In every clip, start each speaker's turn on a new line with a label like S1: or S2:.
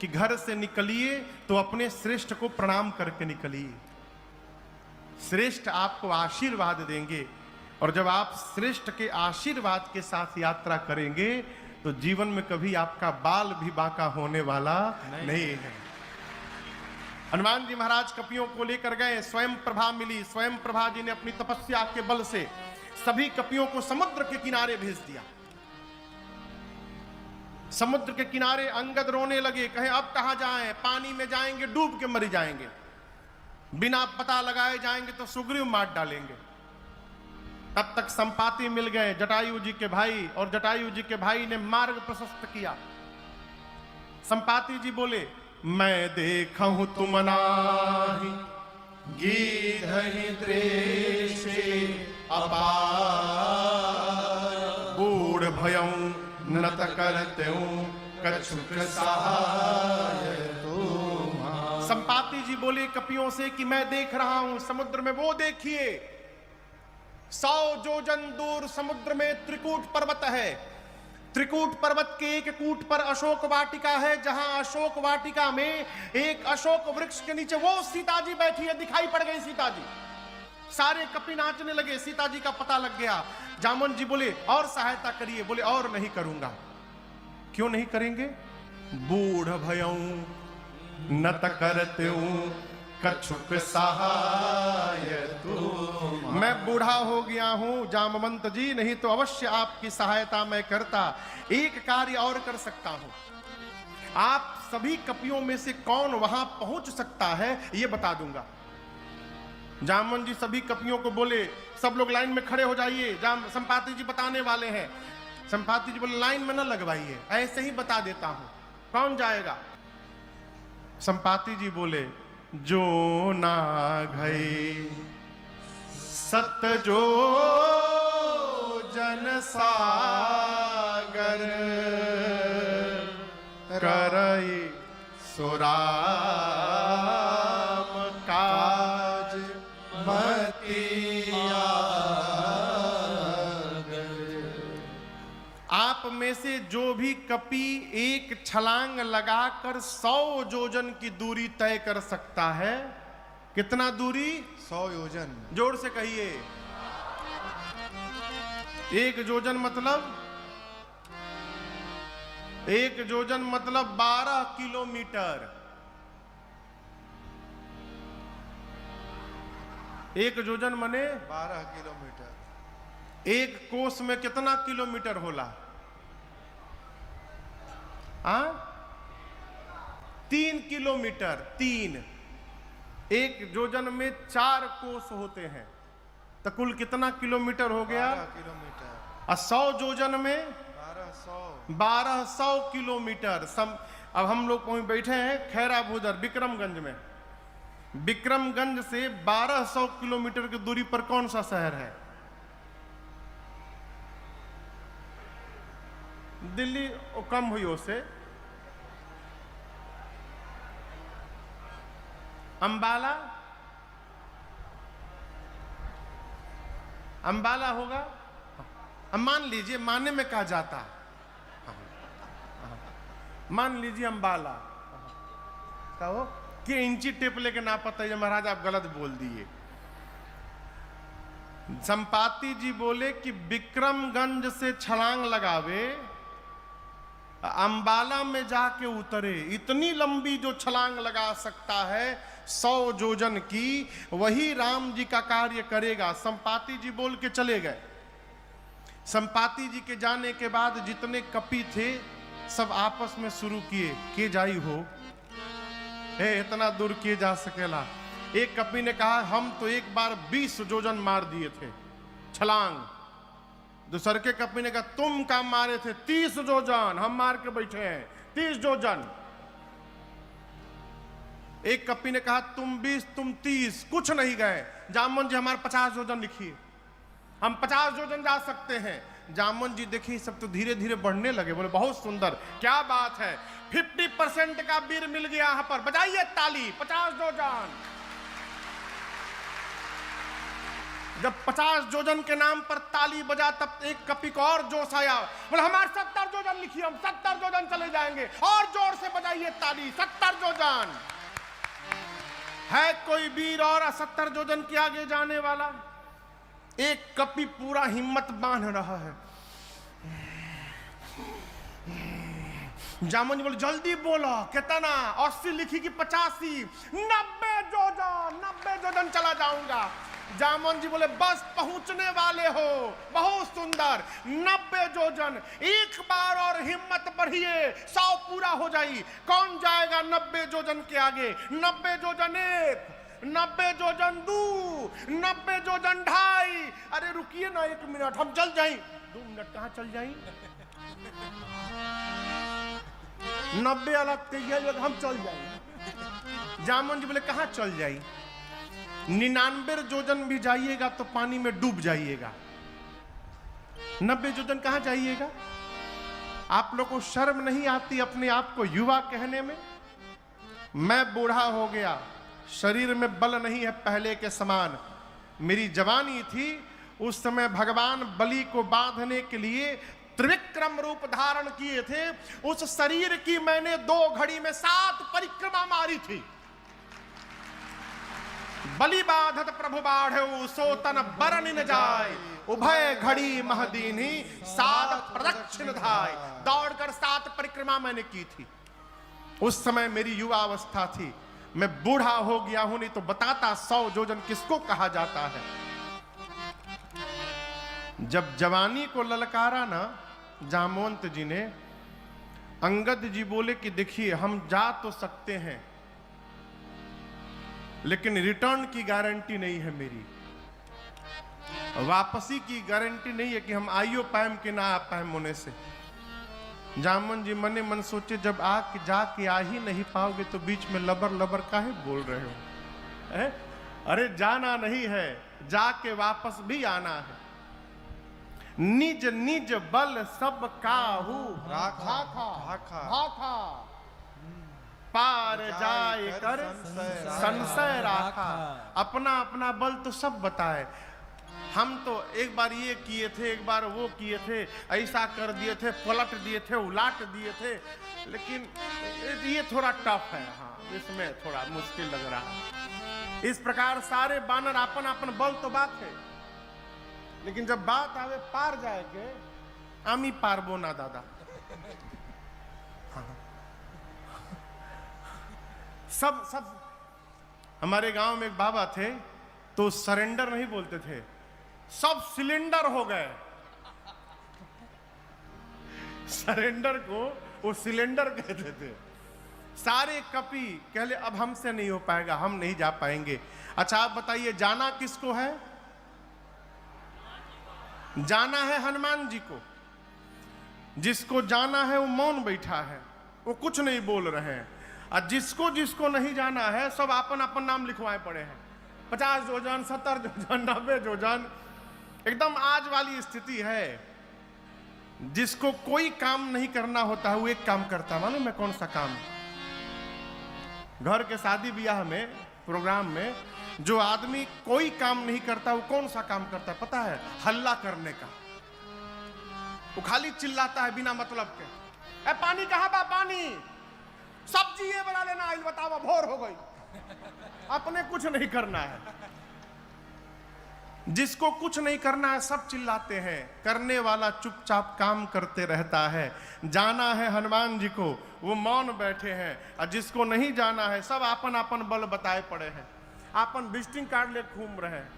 S1: कि घर से निकलिए तो अपने श्रेष्ठ को प्रणाम करके निकलिए। श्रेष्ठ आपको आशीर्वाद देंगे, और जब आप श्रेष्ठ के आशीर्वाद के साथ यात्रा करेंगे तो जीवन में कभी आपका बाल भी बांका होने वाला नहीं है। हनुमान जी महाराज कपियों को लेकर गए, स्वयं प्रभा मिली। स्वयं प्रभा जी ने अपनी तपस्या के बल से सभी कपियों को समुद्र के किनारे भेज दिया। समुद्र के किनारे अंगद रोने लगे, कहे अब कहां जाएं, पानी में जाएंगे डूब के मर जाएंगे, बिना पता लगाए जाएंगे तो सुग्रीव मार डालेंगे। तब तक संपाति मिल गए, जटायु जी के भाई, और जटायु जी के भाई ने मार्ग प्रशस्त किया। संपाति जी बोले, मैं देखूं तुम नाही गीधहि द्रेषे अपार, बूढ़ भयं नत करतें कछुक सहाय तुम्हारा। संपाति जी बोले कपियों से कि मैं देख रहा हूं समुद्र में, वो देखिए 100 योजन दूर समुद्र में त्रिकूट पर्वत है। त्रिकूट पर्वत के एक कूट पर अशोक वाटिका है, जहां अशोक वाटिका में एक अशोक वृक्ष के नीचे वो सीता जी बैठी है। दिखाई पड़ गई सीता जी, सारे कपि नाचने लगे, सीता जी का पता लग गया। जामन जी बोले और सहायता करिए, बोले और नहीं करूंगा। क्यों नहीं करेंगे? बूढ़ भयं नत करतें कछुक सहाय तुम। मैं बूढ़ा हो गया हूं जामवंत जी, नहीं तो अवश्य आपकी सहायता मैं करता। एक कार्य और कर सकता हूं, आप सभी कपियों में से कौन वहां पहुंच सकता है यह बता दूंगा। जामवंत जी सभी कपियों को बोले, सब लोग लाइन में खड़े हो जाइए, संपाति जी बताने वाले हैं। संपाति जी बोले लाइन में न लगवाइए, ऐसे ही बता देता हूं, कौन जाएगा? संपाति जी बोले, जो ना गए सत जो जन सागर, करई सुराम काज मतिया। आप में से जो भी कपि एक छलांग लगाकर 100 योजन की दूरी तय कर सकता है। कितना दूरी?
S2: 100 योजन।
S1: जोर से कहिए। एक योजन मतलब, एक योजन मतलब 12 किलोमीटर। एक योजन मने
S2: 12 किलोमीटर।
S1: एक कोस में कितना किलोमीटर होला? 3 किलोमीटर। 3 एक योजन में 4 कोस होते हैं, तो कुल कितना किलोमीटर हो गया?
S2: 12 किलोमीटर।
S1: और 100 योजन में 1200 किलोमीटर। अब हम लोग वहीं बैठे हैं खैरा भूदर विक्रमगंज में। विक्रमगंज से 1200 किलोमीटर की दूरी पर कौन सा शहर है? दिल्ली कम हुई उससे। अंबाला, अंबाला होगा। मान लीजिए, माने में कहा जाता, मान लीजिए अंबाला। कहो कि इंची टेप लेके ना पता है महाराज, आप गलत बोल दिए। संपाति जी बोले कि विक्रमगंज से छलांग लगावे, अंबाला में जाके उतरे। इतनी लंबी जो छलांग लगा सकता है 100 योजन की, वही राम जी का कार्य करेगा। संपाति जी बोल के चले गए। संपाति जी के जाने के बाद जितने कपि थे सब आपस में शुरू किए, के जाई हो, इतना दूर किए जा सकेला। एक कपि ने कहा हम तो एक बार 20 योजन मार दिए थे छलांग। दूसरे के कपि ने कहा तुम काम मारे थे 30 योजन, हम मार के बैठे हैं 30 योजन। एक कपि ने कहा तुम 20 तुम 30, कुछ नहीं गए। जामन जी हमारे 50 योजन लिखिए, हम 50 योजन जा सकते हैं। जामन जी देखिए सब तो धीरे धीरे बढ़ने लगे। बोले बहुत सुंदर, क्या बात है, 50% का वीर मिल गया यहां पर, बजाइए ताली। 50 योजन। जब 50 योजन के नाम पर ताली बजा तब एक कपि को और जोश आया। बोले हमारे 70 योजन लिखिए, हम 70 योजन चले जाएंगे, और जोर से बजाइए बजाइए ताली। 70 जोजन। है कोई वीर और 70 जोजन के आगे जाने वाला? एक कपी पूरा हिम्मत बांध रहा है। जामन जी बोले जल्दी बोलो, कितना? 80 लिखी कि 85? 90 जोजन, 90 जोजन चला जाऊंगा। जामन जी बोले बस पहुंचने वाले हो, बहुत सुंदर। 90 जोजन। एक बार और हिम्मत बढ़िए, 100 पूरा हो जाई। कौन जाएगा 90 जोजन के आगे? 90 जोजन 1, 90 जोजन 2, 90 जोजन 2.5। अरे रुकिए ना 1 मिनट, हम चल जाएं। 2 मिनट कहाँ चल जाएं? 90 अलग तैयार, हम चल जाएं। जामन जी बोले कहाँ चल जाएं? 99 जोजन भी जाइएगा तो पानी में डूब जाइएगा। 90 जोजन कहाँ जाइएगा? आप लोग को शर्म नहीं आती अपने आप को युवा कहने में? मैं बूढ़ा हो गया, शरीर में बल नहीं है पहले के समान। मेरी जवानी थी, उस समय भगवान बलि को बांधने के लिए त्रिविक्रम रूप धारण किए थे। उस शरीर की मैंने 2 घड़ी में 7 परिक्रमा मारी थी। बलि बाधत प्रभु बाढ़े सो तन बरन न जाय, उभय घड़ी महदीनी 7 प्रदक्षिण धाय। दौड़कर 7 परिक्रमा मैंने की थी। उस समय मेरी युवा अवस्था थी। मैं बूढ़ा हो गया हूं, नहीं तो बताता 100 जोजन किसको कहा जाता है। जब जवानी को ललकारा ना जामवंत जी ने, अंगद जी बोले कि देखिए हम जा तो सकते हैं, लेकिन रिटर्न की गारंटी नहीं है मेरी, वापसी की गारंटी नहीं है कि हम आइयो पाएम कि ना आ पाएम होने से। जामन जी मने मन सोचे जब आके जाके आ ही नहीं पाओगे तो बीच में लबर लबर काहे बोल रहे हो? अरे जाना नहीं है, जाके वापस भी आना है। निज निज बल सब काहू भाखा पार जाए कर संशय राखा। अपना अपना बल तो सब बताए। हम तो एक बार ये किए थे, एक बार वो किए थे, ऐसा कर दिए थे, पलट दिए थे, उलाट दिए थे, लेकिन ये थोड़ा टफ है। हाँ, इसमें थोड़ा मुश्किल लग रहा है। इस प्रकार सारे बानर अपन अपन बल तो बात है, लेकिन जब बात आवे पार जाए के, आमी पारबो ना दादा। हाँ। सब हमारे गांव में एक बाबा थे, तो सरेंडर नहीं बोलते थे, सब सिलेंडर हो गए। सरेंडर को वो सिलेंडर कहते थे। सारे कपी कहले अब हमसे नहीं हो पाएगा, हम नहीं जा पाएंगे। अच्छा आप बताइए जाना किसको है? जाना है हनुमान जी को। जिसको जाना है वो मौन बैठा है, वो कुछ नहीं बोल रहे हैं। और जिसको जिसको नहीं जाना है सब अपन अपन नाम लिखवाए पड़े हैं। 50 जोजन, 70 जोजन, 90 जोजन, एकदम आज वाली स्थिति है। जिसको कोई काम नहीं करना होता है वो एक काम करता है। मालूम है कौन सा काम? घर के शादी ब्याह में, प्रोग्राम में जो आदमी कोई काम नहीं करता वो कौन सा काम करता है पता है? हल्ला करने का। वो खाली चिल्लाता है बिना मतलब के। पानी कहाँ बा? पानी। सब्जी ये बना लेना, आइल बतावा, भोर हो गई। अपने कुछ नहीं करना है। जिसको कुछ नहीं करना है सब चिल्लाते हैं, करने वाला चुपचाप काम करते रहता है। जाना है हनुमान जी को, वो मौन बैठे हैं। और जिसको नहीं जाना है सब अपन अपन बल बताए पड़े हैं। अपन विजिटिंग कार्ड ले घूम रहे हैं।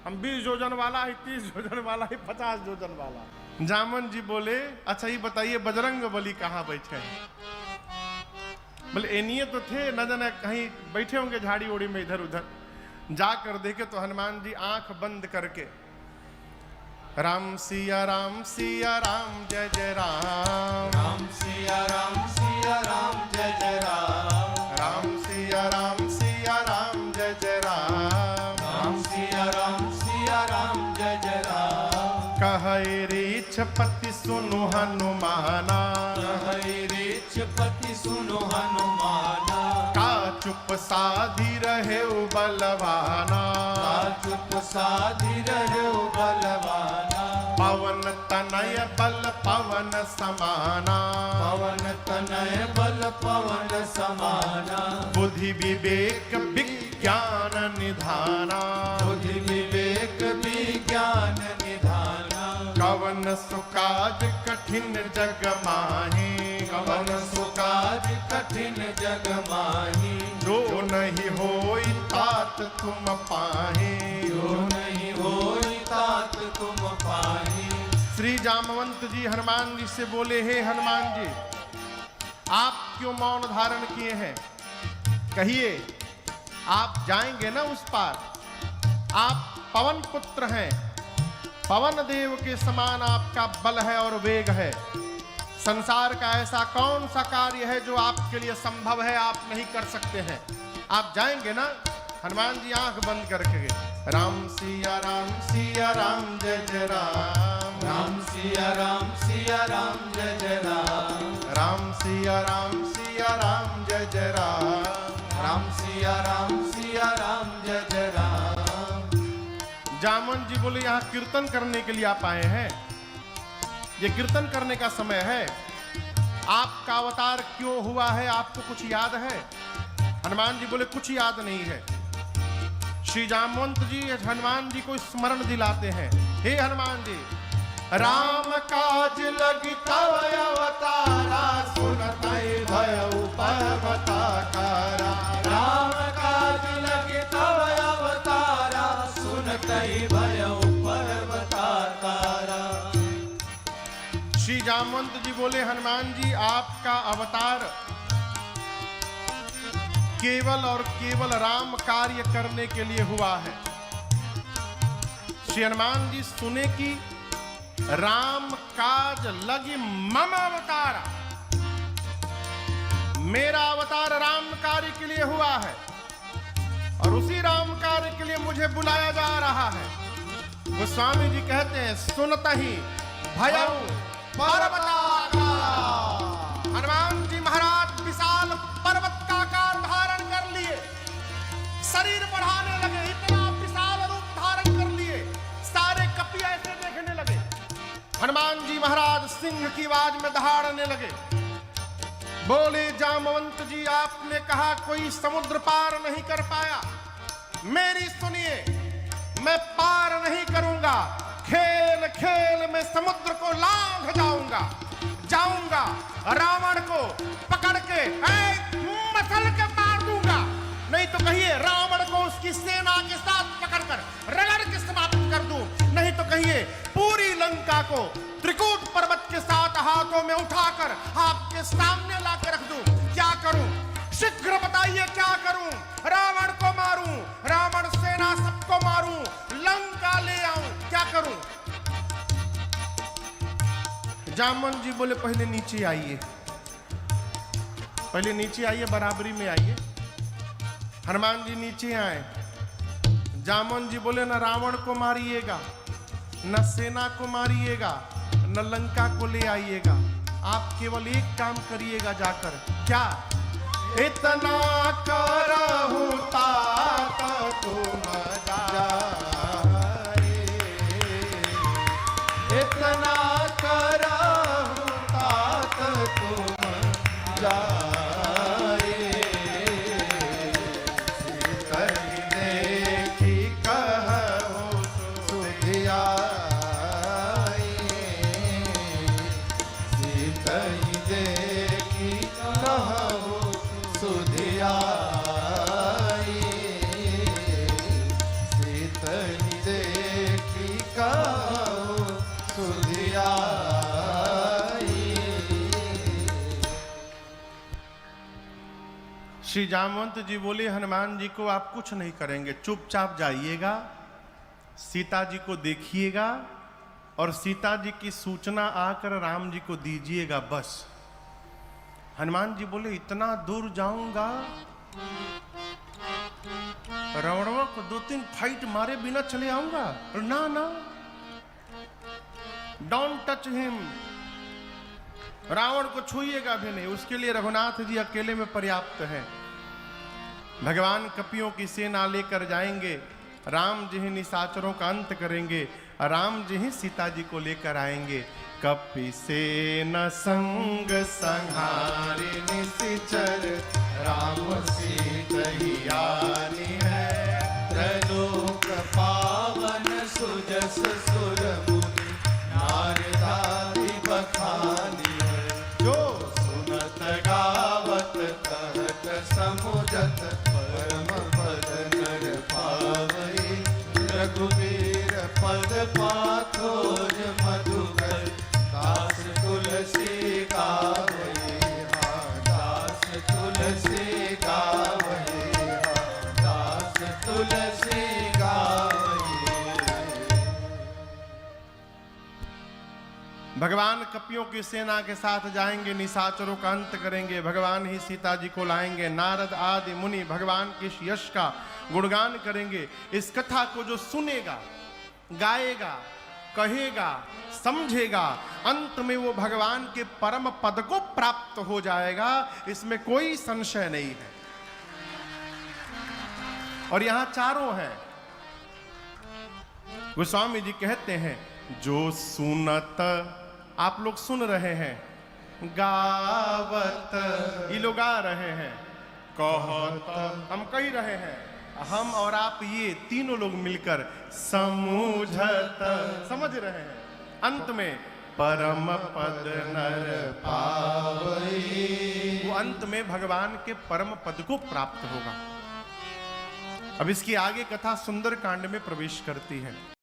S1: हम 20 जोजन वाला है, 30 जोजन वाला है, 50 जोजन वाला। जामन जी बोले अच्छा ये बताइए बजरंग बली कहाँ बैठे हैं? बोले एनिए तो थे, न जाने कहीं बैठे होंगे झाड़ी ओड़ी में इधर उधर। जाकर देखे तो हनुमान जी आंख बंद करके राम सिया राम जय जय राम,
S3: राम सिया राम जय जय राम,
S1: राम सिया राम जय जय राम,
S3: राम सिया राम जय जय राम।
S1: कहे रीछपति सुनु हनुमाना,
S3: कहे रीछपति सुनो हनुमाना,
S1: का चुप साधी रहे बलवाना,
S3: का चुप साधी रहे बलवाना।
S1: पवन तनय बल पवन समाना,
S3: पवन तनय बल पवन
S1: बुद्धि विवेक विज्ञान निधाना,
S3: बुद्धि विवेक विज्ञान निधाना,
S1: कवन सुकाज कठिन जग माही,
S3: कवन सुकाज कठिन जग माही,
S1: जो नहीं होई तात तुम पाही,
S3: जो नहीं होई तात तुम पाही।
S1: श्री जामवंत जी हनुमान जी से बोले, हे हनुमान जी, आप क्यों मौन धारण किए हैं? कहिए, आप जाएंगे ना उस पार? आप पवन पुत्र हैं, पवन देव के समान आपका बल है और वेग है। संसार का ऐसा कौन सा कार्य है जो आपके लिए संभव है, आप नहीं कर सकते हैं? आप जाएंगे ना? हनुमान जी आंख बंद करके, राम सिया राम जय जय राम,
S3: राम सिया राम जय जय राम,
S1: राम सिया राम जय जय राम,
S3: राम सिया राम जय जय राम।
S1: जामवंत जी बोले, यहाँ कीर्तन करने के लिए आप आए हैं, ये कीर्तन करने का समय है। आपका अवतार क्यों हुआ है, आपको कुछ याद है? हनुमान जी बोले, कुछ याद नहीं है। श्री जामवंत जी हनुमान जी को स्मरण दिलाते हैं, हे हनुमान जी, राम काज लगी तव अवतारा, सुनतई भयउ पर्वताकारा,
S3: राम काज लगे तव अवतारा, सुनतई भयउ पर्वताकारा।
S1: श्री जामवंत जी बोले, हनुमान जी, आपका अवतार केवल और केवल राम कार्य करने के लिए हुआ है। श्री हनुमान जी सुने कि राम काज लगी मम अवतारा, मेरा अवतार राम कार्य के लिए हुआ है और उसी राम कार्य के लिए मुझे बुलाया जा रहा है। गोस्वामी जी कहते हैं, सुनत ही भयउ पर्वताकारा। हनुमान जी महाराज विशाल पर्वत का आकार धारण कर लिए, शरीर बढ़ाने लगे, इतना विशाल रूप धारण कर लिए, सारे कपिया ऐसे देखने लगे। हनुमान जी महाराज सिंह की आवाज में दहाड़ने लगे। बोले, जामवंत जी, आपने कहा कोई समुद्र पार नहीं कर पाया, मेरी सुनिए, मैं पार नहीं करूंगा। खेल खेल में समुद्र को लांघ जाऊंगा, रावण को पकड़ के मसल के मार दूंगा। नहीं तो कहिए, रावण को उसकी सेना के साथ पकड़कर रगड़ के समाप्त कर दूं। नहीं तो कहिए, पूरी लंका को त्रिकूट पर्वत के साथ हाथों में उठाकर आपके सामने लाकर रख दूं। क्या करूं? शीघ्र बताइए, क्या करूं? रावण को मारूं, रावण सेना सबको मारूं, लंका ले आऊं, क्या करूं? जामवंत जी बोले, पहले नीचे आइए, पहले नीचे आइए, बराबरी में आइए। हनुमान जी नीचे आए। जामवंत जी बोले, न रावण को मारिएगा, न सेना को मारिएगा, न लंका को ले आइएगा, आप केवल एक काम करिएगा जाकर। क्या? इतना करहु तात तुम जाए,
S3: इतना करहु तात तुम जाए,
S1: सीतहि देखी कहु
S2: सुधियाई,
S3: सीतहि देखी कहु सुधियाई,
S2: सीतहि देखी कहु सुधियाई।
S1: श्री जामवंत जी बोले, हनुमान जी को आप कुछ नहीं करेंगे, चुपचाप जाइएगा, सीता जी को देखिएगा और सीता जी की सूचना आकर राम जी को दीजिएगा, बस। हनुमान जी बोले, इतना दूर जाऊंगा, रावणों को 2-3 फाइट मारे बिना चले आऊंगा? ना ना, डोंट टच हिम, रावण को छूइएगा भी नहीं, उसके लिए रघुनाथ जी अकेले में पर्याप्त है। भगवान कपियों की सेना लेकर जाएंगे, राम जी ही निशाचरों का अंत करेंगे, राम जी ही सीता जी को लेकर आएंगे। कपि सेना संग संहारि निशिचर,
S3: राम सीता
S1: कहियानी है।
S3: त्रैलोक पावन सुजस सुर मुनि नारदादि बखानी है।
S1: जो
S3: सुनत गावत कहत समुझत परम पद नर पावई। रघुवीर पद पाथोर मधुकर दास तुलसी गावई। दास तुलसी गावई। दास तुलसी गावई।
S1: भगवान कपियों की सेना के साथ जाएंगे, निशाचरों का अंत करेंगे, भगवान ही सीता जी को लाएंगे। नारद आदि मुनि भगवान के इस यश का गुणगान करेंगे। इस कथा को जो सुनेगा, गाएगा, कहेगा, समझेगा, अंत में वो भगवान के परम पद को प्राप्त हो जाएगा, इसमें कोई संशय नहीं है। और यहां चारों हैं। गोस्वामी जी कहते हैं, जो सुनत, आप लोग सुन रहे हैं, गावत, ये लोग गा रहे हैं, कहत, हम कह रहे हैं, हम और आप ये तीनों लोग मिलकर समझत, समझ रहे हैं। अंत में परम पद नर पावई, वो अंत में भगवान के परम पद को प्राप्त होगा। अब इसकी आगे कथा सुंदर कांड में प्रवेश करती है।